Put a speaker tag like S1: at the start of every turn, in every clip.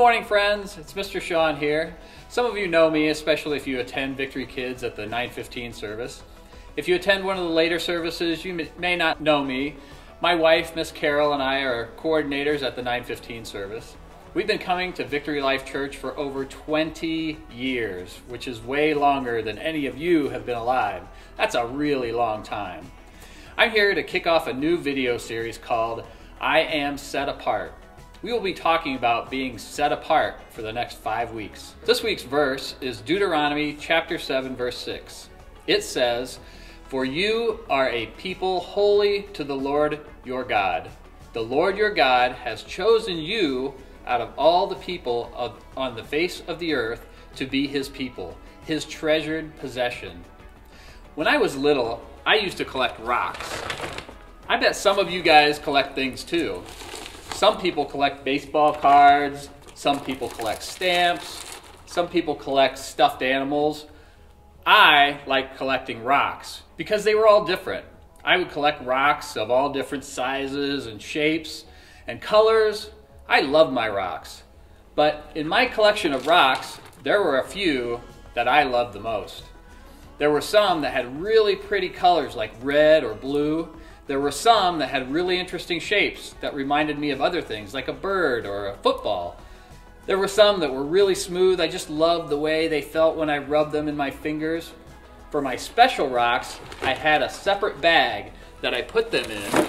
S1: morning, friends. It's Mr. Sean here. Some of you know me, especially if you attend Victory Kids at the 9:15 service. If you attend one of the later services, you may not know me. My wife, Miss Carol, and I are coordinators at the 9:15 service. We've been coming to Victory Life Church for over 20 years, which is way longer than any of you have been alive. That's a really long time. I'm here to kick off a new video series called I Am Set Apart. We will be talking about being set apart for the next 5 weeks. This week's verse is Deuteronomy chapter 7, verse 6. It says, "For you are a people holy to the Lord your God. The Lord your God has chosen you out of all the people on the face of the earth to be his people, his treasured possession." When I was little, I used to collect rocks. I bet some of you guys collect things too. Some people collect baseball cards, some people collect stamps, some people collect stuffed animals. I like collecting rocks because they were all different. I would collect rocks of all different sizes and shapes and colors. I love my rocks. But in my collection of rocks, there were a few that I loved the most. There were some that had really pretty colors like red or blue. There were some that had really interesting shapes that reminded me of other things like a bird or a football. There were some that were really smooth. I just loved the way they felt when I rubbed them in my fingers. For my special rocks, I had a separate bag that I put them in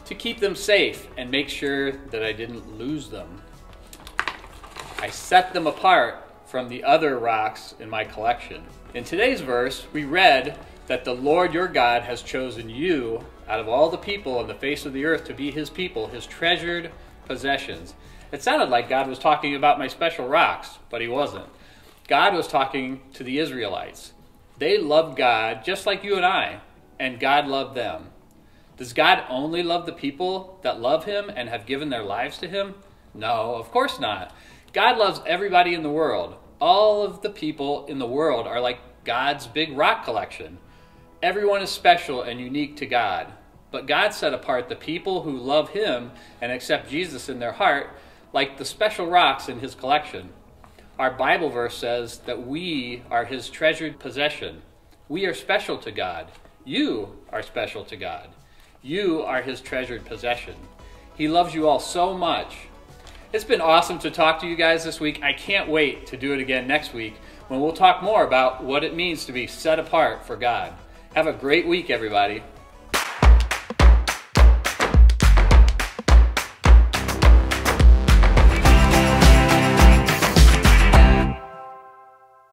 S1: to keep them safe and make sure that I didn't lose them. I set them apart from the other rocks in my collection. In today's verse, we read that the Lord your God has chosen you out of all the people on the face of the earth to be his people, his treasured possessions. It sounded like God was talking about my special rocks, but he wasn't. God was talking to the Israelites. They loved God just like you and I, and God loved them. Does God only love the people that love him and have given their lives to him? No, of course not. God loves everybody in the world. All of the people in the world are like God's big rock collection. Everyone is special and unique to God. But God set apart the people who love him and accept Jesus in their heart like the special rocks in his collection. Our Bible verse says that we are his treasured possession. We are special to God. You are special to God. You are his treasured possession. He loves you all so much. It's been awesome to talk to you guys this week. I can't wait to do it again next week when we'll talk more about what it means to be set apart for God. Have a great week, everybody.